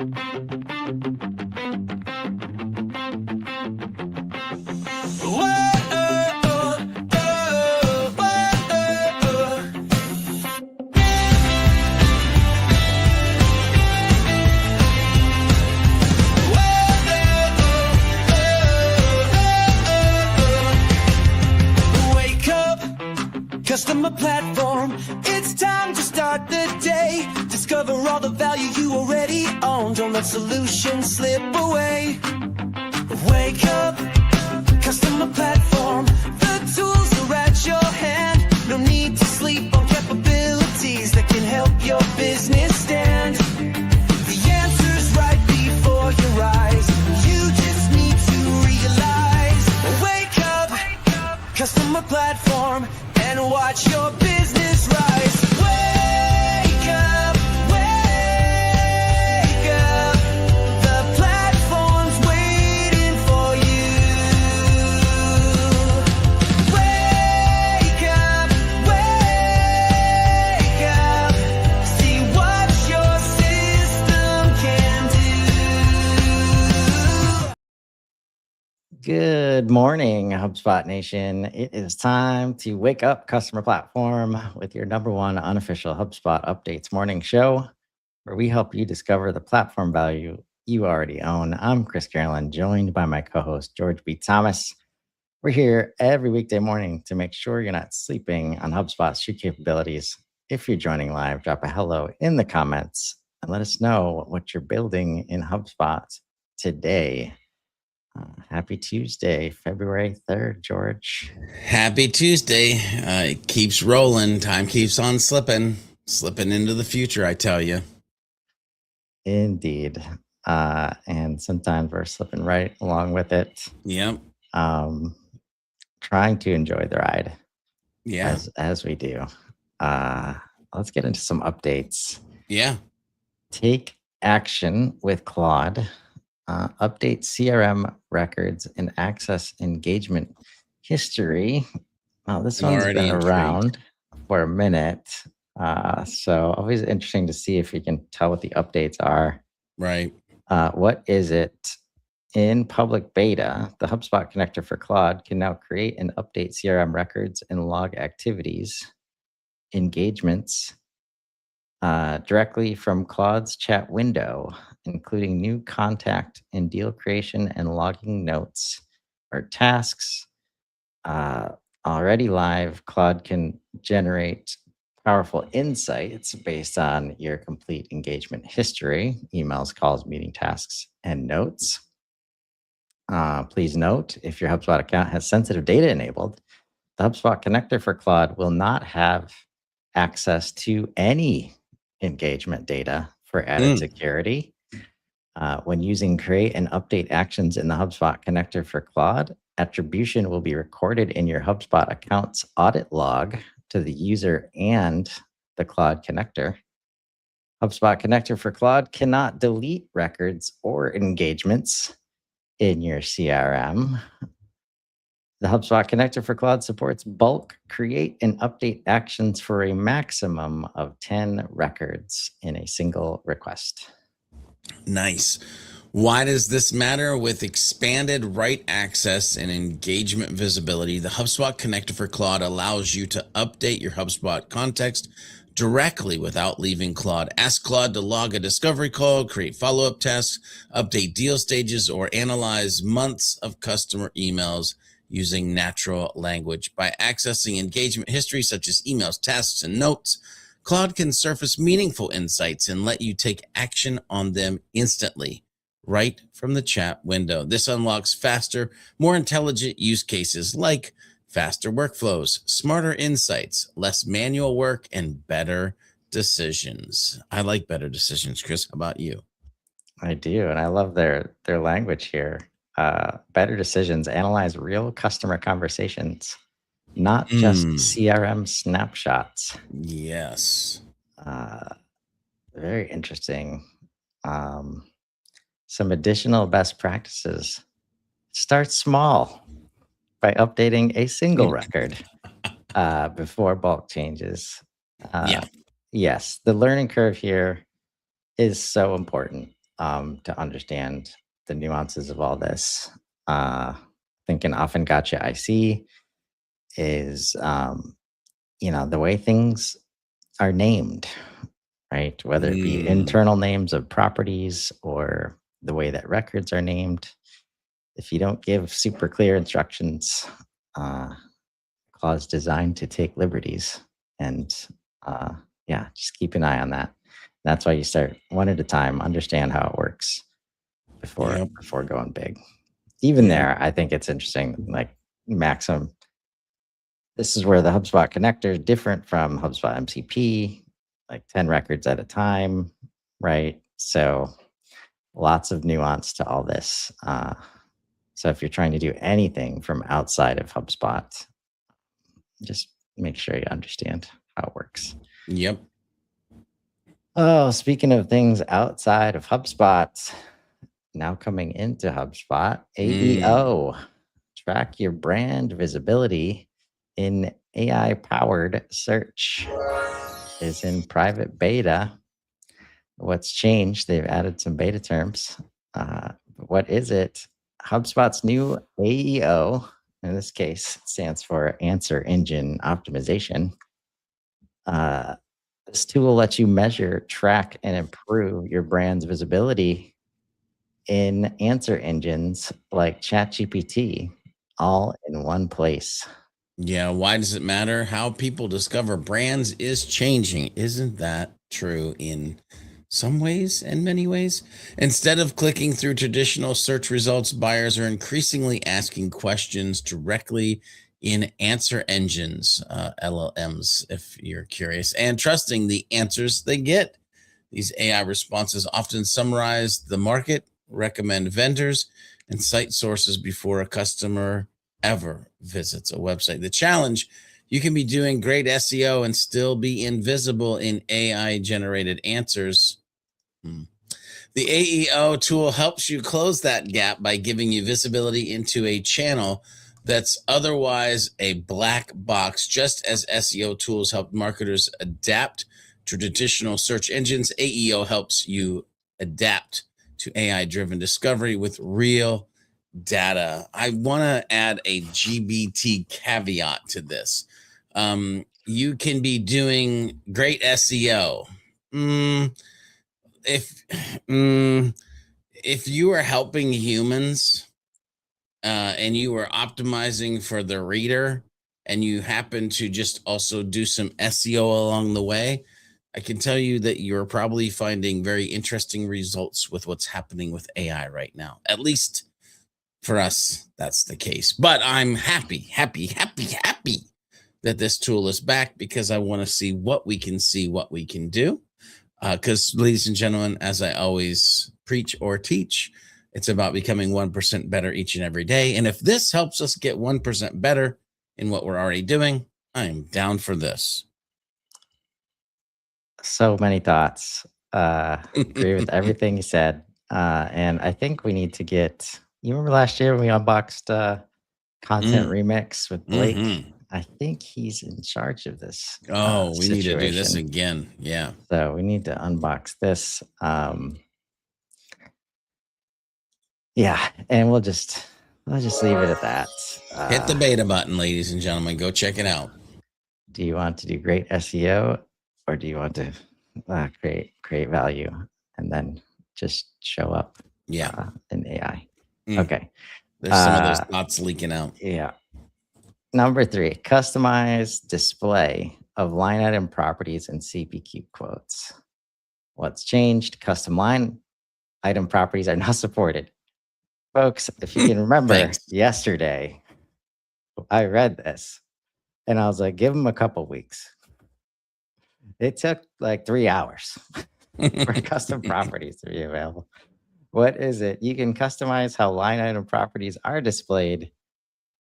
Wake up, customer platform. It's time to start the day. Discover all the value you already own. Don't let solutions slip away. Wake up, customer platform. The tools are at your hand. No need to sleep on capabilities that can help your business stand. The answer's right before your eyes. You just need to realize. Wake up, customer platform, and watch your business rise. Wake up, wake up. The platform's waiting for you. Wake up, wake up. See what your system can do. Good morning, HubSpot Nation. It is time to wake up customer platform with your number one unofficial HubSpot Updates morning show, where we help you discover the platform value you already own. I'm Chris Carolyn, joined by my co-host, George B. Thomas. We're here every weekday morning to make sure you're not sleeping on HubSpot's true capabilities. If you're joining live, drop a hello in the comments and let us know what you're building in HubSpot today. Happy Tuesday, February 3rd, George. Happy Tuesday. It keeps rolling. Time keeps on slipping into the future, I tell you. Indeed. And sometimes we're slipping right along with it. Yep. Trying to enjoy the ride. Yeah. As we do. Let's get into some updates. Yeah. Take action with Claude. Update CRM records and access engagement history. Well, this one's Already been intrigued. around for a minute. So always interesting to see if we can tell what the updates are. Right. What is it? In public beta, the HubSpot connector for Claude can now create and update CRM records and log activities, engagements, directly from Claude's chat window, including new contact and deal creation and logging notes or tasks. Already live, Claude can generate powerful insights based on your complete engagement history, emails, calls, meeting tasks, and notes. Please note, if your HubSpot account has sensitive data enabled, the HubSpot connector for Claude will not have access to any engagement data for added security. When using create and update actions in the HubSpot connector for Claude, attribution will be recorded in your HubSpot account's audit log to the user and the Claude connector. HubSpot connector for Claude cannot delete records or engagements in your CRM. The HubSpot connector for Claude supports bulk create and update actions for a maximum of 10 records in a single request. Nice. Why does this matter? With expanded write access and engagement visibility, the HubSpot connector for Claude allows you to update your HubSpot context directly without leaving Claude. Ask Claude to log a discovery call, create follow-up tasks, update deal stages, or analyze months of customer emails using natural language. By accessing engagement history such as emails, tasks, and notes, Claude can surface meaningful insights and let you take action on them instantly, right from the chat window. This unlocks faster, more intelligent use cases like faster workflows, smarter insights, less manual work, and better decisions. I like better decisions, Chris. How about you? I do, and I love their language here. Better decisions, analyze real customer conversations, not just CRM snapshots. Yes. Very interesting. Some additional best practices. Start small by updating a single record before bulk changes. Yes, the learning curve here is so important. to understand the nuances of all this. I think an often gotcha I see is, the way things are named, right? Whether it be internal names of properties or the way that records are named. If you don't give super clear instructions, clause designed to take liberties. And yeah, just keep an eye on that. That's why you start one at a time, understand how it works before going big. Even there, I think it's interesting, like Maxim. This is where the HubSpot connector is different from HubSpot MCP, like 10 records at a time, right? So lots of nuance to all this. So if you're trying to do anything from outside of HubSpot, just make sure you understand how it works. Yep. Oh, speaking of things outside of HubSpot, now coming into HubSpot, AEO, track your brand visibility in AI-powered search, is in private beta. What's changed? They've added some beta terms. What is it? HubSpot's new AEO, in this case, stands for Answer Engine Optimization. This tool lets you measure, track, and improve your brand's visibility in answer engines like ChatGPT, all in one place. Yeah. Why does it matter? How people discover brands is changing. Isn't that true in some ways and many ways? Instead of clicking through traditional search results, buyers are increasingly asking questions directly in answer engines, LLMs, if you're curious, and trusting the answers they get. These AI responses often summarize the market, recommend vendors, and cite sources before a customer ever visits a website. The challenge: you can be doing great SEO and still be invisible in AI generated answers. The AEO tool helps you close that gap by giving you visibility into a channel that's otherwise a black box. Just as SEO tools help marketers adapt to traditional search engines, AEO helps you adapt to AI-driven discovery with real data. I want to add a GBT caveat to this. You can be doing great SEO. If you are helping humans and you are optimizing for the reader, and you happen to just also do some SEO along the way, I can tell you that you're probably finding very interesting results with what's happening with AI right now. At least for us, that's the case. But I'm happy that this tool is back, because I want to see what we can do. Because, ladies and gentlemen, as I always preach or teach, it's about becoming 1% better each and every day. And if this helps us get 1% better in what we're already doing, I'm down for this. So many thoughts. Agree with everything you said. And I think we need to you remember last year when we unboxed Content Remix with Blake? I think he's in charge of this. We need to do this again. Yeah. So we need to unbox this. Yeah, and we'll just leave it at that. Hit the beta button, ladies and gentlemen. Go check it out. Do you want to do great SEO, or do you want to create value and then just show up? In AI. Okay. There's some of those thoughts leaking out. Yeah. Number 3, customize display of line item properties and CPQ quotes. What's changed? Custom line item properties are now supported. Folks, if you can remember yesterday, I read this and I was like, give them a couple weeks. It took like 3 hours for custom properties to be available. What is it? You can customize how line item properties are displayed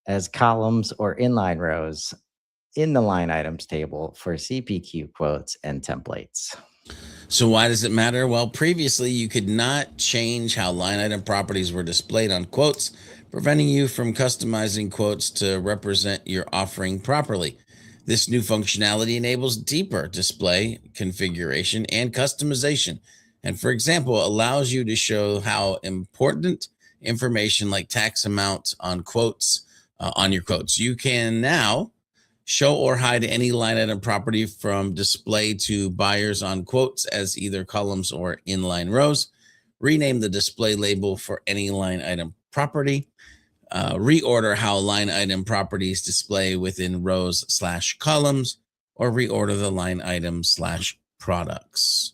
as columns or inline rows in the line items table for CPQ quotes and templates. So why does it matter? Well, previously you could not change how line item properties were displayed on quotes, preventing you from customizing quotes to represent your offering properly. This new functionality enables deeper display configuration and customization, And for example, allows you to show how important information like tax amount on quotes on your quotes. You can now show or hide any line item property from display to buyers on quotes as either columns or inline rows. Rename the display label for any line item property. Reorder how line item properties display within rows/columns, or reorder the line item/products.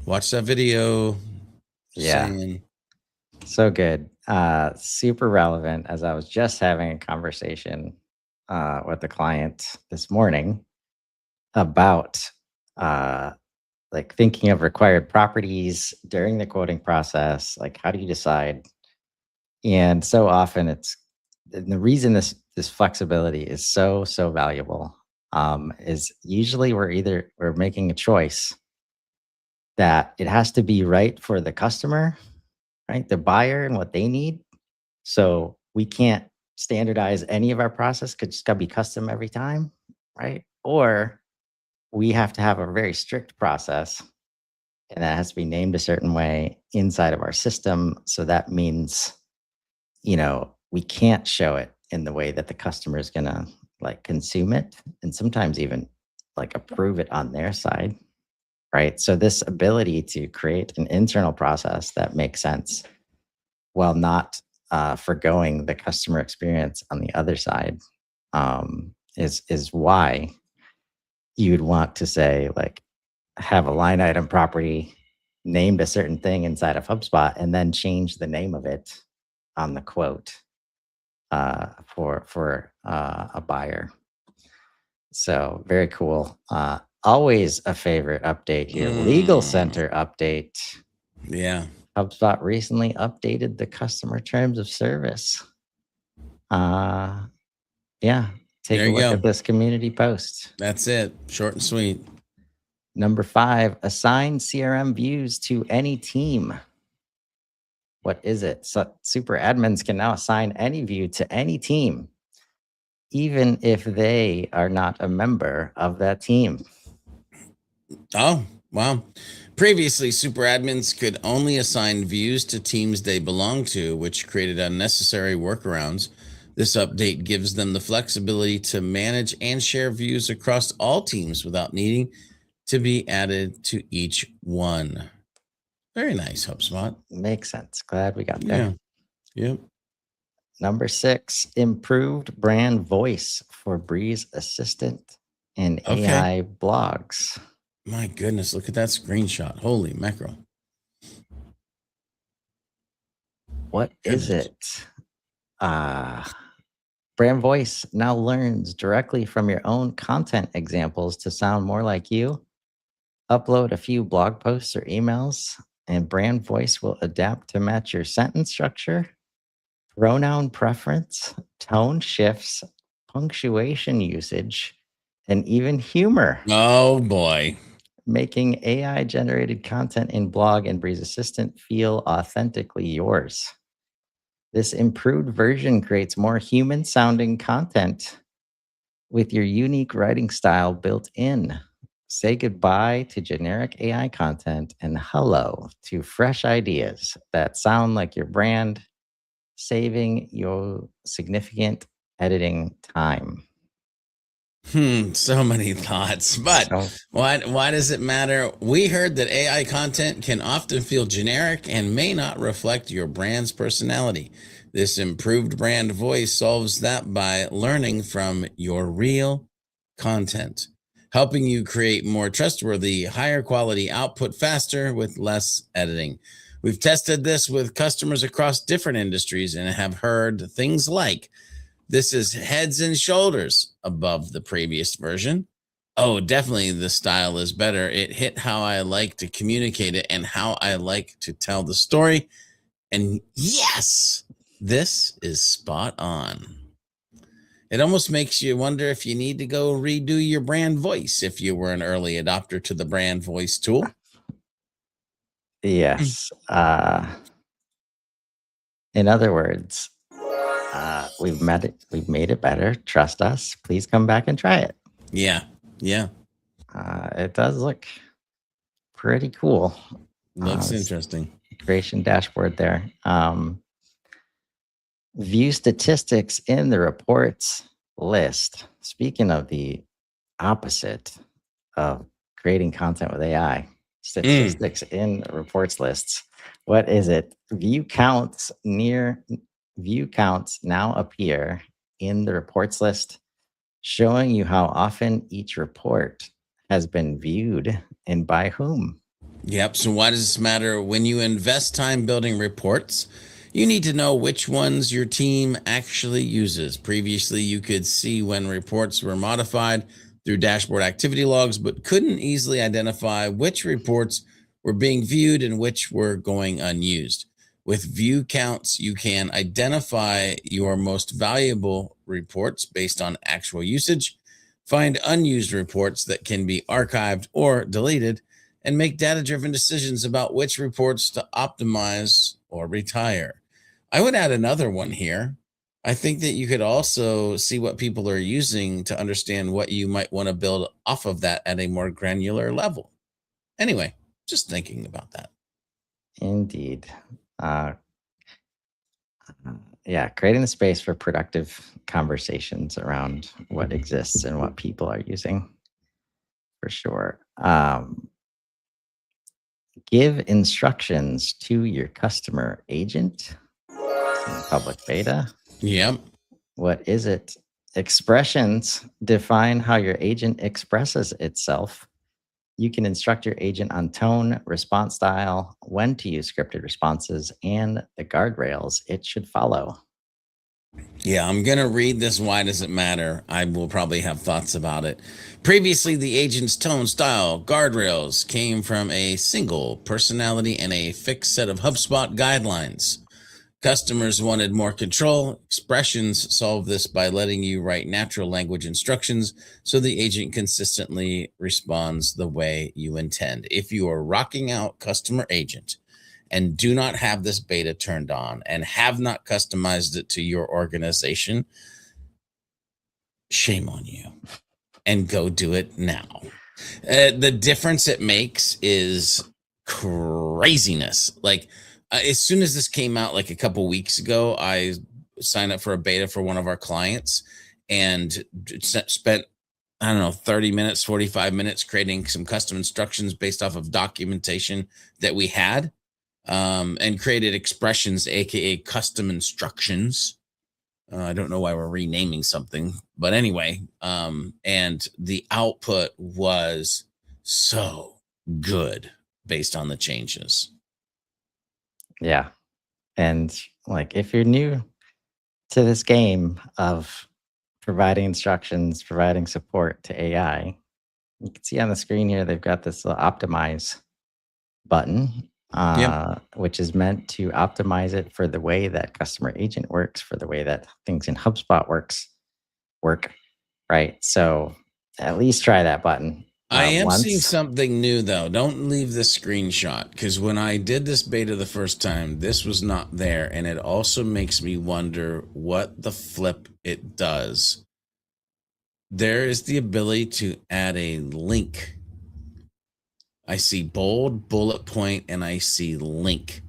Watch that video. Yeah. Saying, So good. Super relevant, as I was just having a conversation with a client this morning about like thinking of required properties during the quoting process. Like, how do you decide? And so often and the reason this flexibility is so valuable is usually we're making a choice that it has to be right for the customer, right? The buyer and what they need. So we can't standardize any of our process because it's got to be custom every time, right? Or we have to have a very strict process and that has to be named a certain way inside of our system. So that means, we can't show it in the way that the customer is going to like consume it and sometimes even like approve it on their side, right? So this ability to create an internal process that makes sense while not forgoing the customer experience on the other side is why you'd want to say like have a line item property named a certain thing inside of HubSpot and then change the name of it on the quote for a buyer. So very cool. Always a favorite update here. Legal Center update. yeah. HubSpot recently updated the customer terms of service. Yeah, take There a you look go. at this community post. That's it. Short and sweet. Number 5, assign CRM views to any team. What is it? So super admins can now assign any view to any team, even if they are not a member of that team. Oh, wow. Previously, super admins could only assign views to teams they belong to, which created unnecessary workarounds. This update gives them the flexibility to manage and share views across all teams without needing to be added to each one. Very nice, HubSpot. Makes sense. Glad we got there. Yeah. Yep. Number 6, improved brand voice for Breeze Assistant and Okay. AI blogs. My goodness, look at that screenshot. Holy mackerel. What is Goodness. it? Brand voice now learns directly from your own content examples to sound more like you. Upload a few blog posts or emails, and brand voice will adapt to match your sentence structure, pronoun preference, tone shifts, punctuation usage, and even humor, Oh boy. making AI generated content in blog and Breeze Assistant feel authentically yours. This improved version creates more human sounding content with your unique writing style built in. Say goodbye to generic AI content and hello to fresh ideas that sound like your brand, saving your significant editing time. So many thoughts. But So, why does it matter? We heard that AI content can often feel generic and may not reflect your brand's personality. This improved brand voice solves that by learning from your real content, helping you create more trustworthy, higher quality output faster with less editing. We've tested this with customers across different industries and have heard things like, this is heads and shoulders above the previous version. Oh, definitely the style is better. It hit how I like to communicate it and how I like to tell the story. And yes, this is spot on. It almost makes you wonder if you need to go redo your brand voice if you were an early adopter to the brand voice tool. yes. In other words, we've made it better. Trust us. Please come back and try it. Yeah. It does look pretty cool. Looks It's interesting. creation dashboard there. View statistics in the reports list. Speaking of the opposite of creating content with AI, statistics in reports lists. What is it? View counts now appear in the reports list, showing you how often each report has been viewed and by whom. Yep. So why does this matter? When you invest time building reports, you need to know which ones your team actually uses. Previously, you could see when reports were modified through dashboard activity logs, but couldn't easily identify which reports were being viewed and which were going unused. With view counts, you can identify your most valuable reports based on actual usage, find unused reports that can be archived or deleted, and make data-driven decisions about which reports to optimize or retire. I would add another one here. I think that you could also see what people are using to understand what you might want to build off of that at a more granular level. Anyway, just thinking about that. Indeed. Uh, yeah, creating the space for productive conversations around what exists and what people are using, for sure. Give instructions to your customer agent in public beta. Yep. What is it? Expressions define how your agent expresses itself. You can instruct your agent on tone, response style, when to use scripted responses, and the guardrails it should follow. Yeah, I'm going to read this. Why does it matter? I will probably have thoughts about it. Previously, the agent's tone, style, guardrails came from a single personality and a fixed set of HubSpot guidelines. Customers wanted more control. Expressions solve this by letting you write natural language instructions so the agent consistently responds the way you intend. If you are rocking out customer agent and do not have this beta turned on and have not customized it to your organization, shame on you, and go do it now. The difference it makes is craziness. Like, as soon as this came out, like a couple weeks ago, I signed up for a beta for one of our clients and spent, I don't know, 30 minutes, 45 minutes creating some custom instructions based off of documentation that we had, and created expressions, aka custom instructions. I don't know why we're renaming something, but anyway, and the output was so good based on the changes. Yeah. And like, if you're new to this game of providing instructions, providing support to AI, you can see on the screen here, they've got this little optimize button, which is meant to optimize it for the way that customer agent works, for the way that things in HubSpot work, right? So at least try that button. I am seeing once. something new though. Don't leave the screenshot, because when I did this beta the first time, this was not there. And it also makes me wonder what the flip it does. There is the ability to add a link. I see bold, bullet point, and I see link.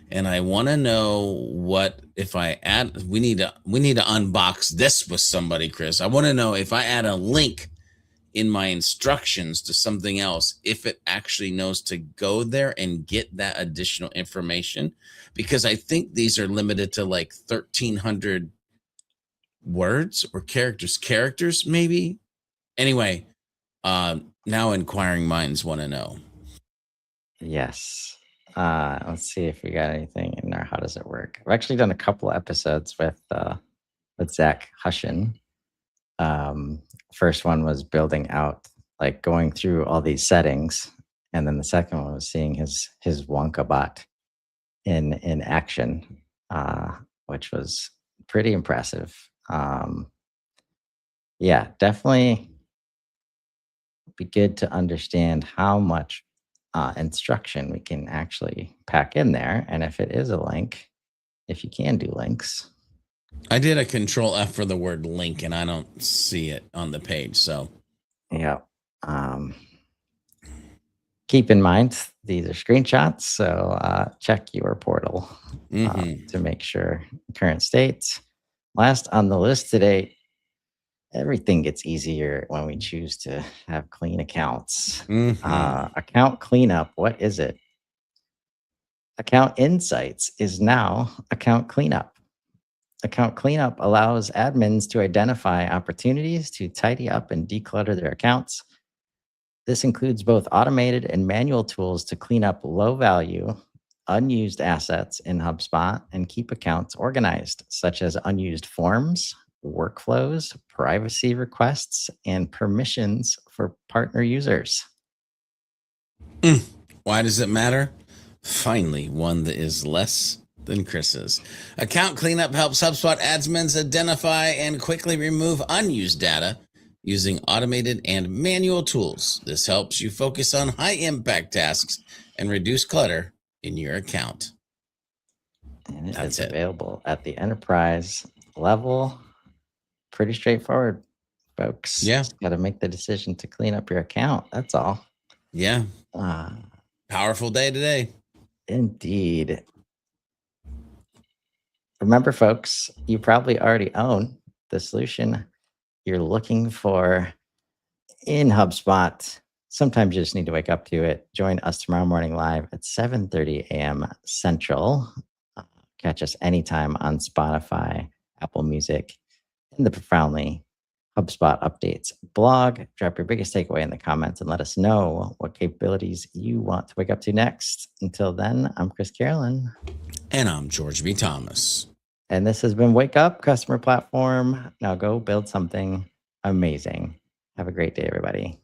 And I want to know what if I add. We need to unbox this with somebody, Chris. I want to know if I add a link in my instructions to something else, if it actually knows to go there and get that additional information, because I think these are limited to like 1,300 words or characters maybe. Anyway, now inquiring minds want to know. Yes. Let's see if we got anything in there. How does it work? I've actually done a couple episodes with Zach Hushin. First one was building out, like going through all these settings, and then the second one was seeing his Wonka bot in action, which was pretty impressive. Yeah, definitely be good to understand how much instruction we can actually pack in there, and if it is a link, if you can do links. I did a Control F for the word link, and I don't see it on the page. So Yeah. Keep in mind, these are screenshots, so check your portal to make sure current state. Last on the list today, everything gets easier when we choose to have clean accounts. Account cleanup, what is it? Account insights is now account cleanup. Account cleanup allows admins to identify opportunities to tidy up and declutter their accounts. This includes both automated and manual tools to clean up low value, unused assets in HubSpot and keep accounts organized, such as unused forms, workflows, privacy requests, and permissions for partner users. Why does it matter? Finally, one that is less than Chris's. Account cleanup helps HubSpot admins identify and quickly remove unused data using automated and manual tools. This helps you focus on high-impact tasks and reduce clutter in your account. And it's available at the enterprise level. Pretty straightforward, folks. Yeah. Just got to make the decision to clean up your account. That's all. Yeah. Powerful day today. Indeed. Remember, folks, you probably already own the solution you're looking for in HubSpot. Sometimes you just need to wake up to it. Join us tomorrow morning live at 7:30 a.m. Central. Catch us anytime on Spotify, Apple Music, and the Profoundly HubSpot Updates blog. Drop your biggest takeaway in the comments and let us know what capabilities you want to wake up to next. Until then, I'm Chris Carolyn. And I'm George B. Thomas. And this has been Wake Up Customer Platform. Now go build something amazing. Have a great day, everybody.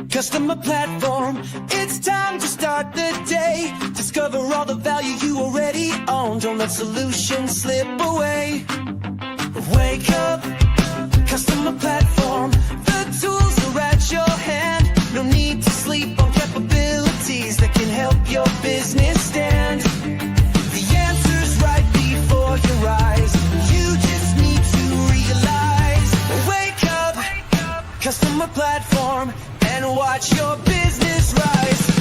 Customer platform, it's time to start the day. Discover all the value you already own. Don't let solutions slip away. Wake up, customer platform. The tools are at your hand. No need to sleep on capabilities that can help your business stand. The answer's right before your eyes. You just need to realize. Wake up, customer platform, and watch your business rise.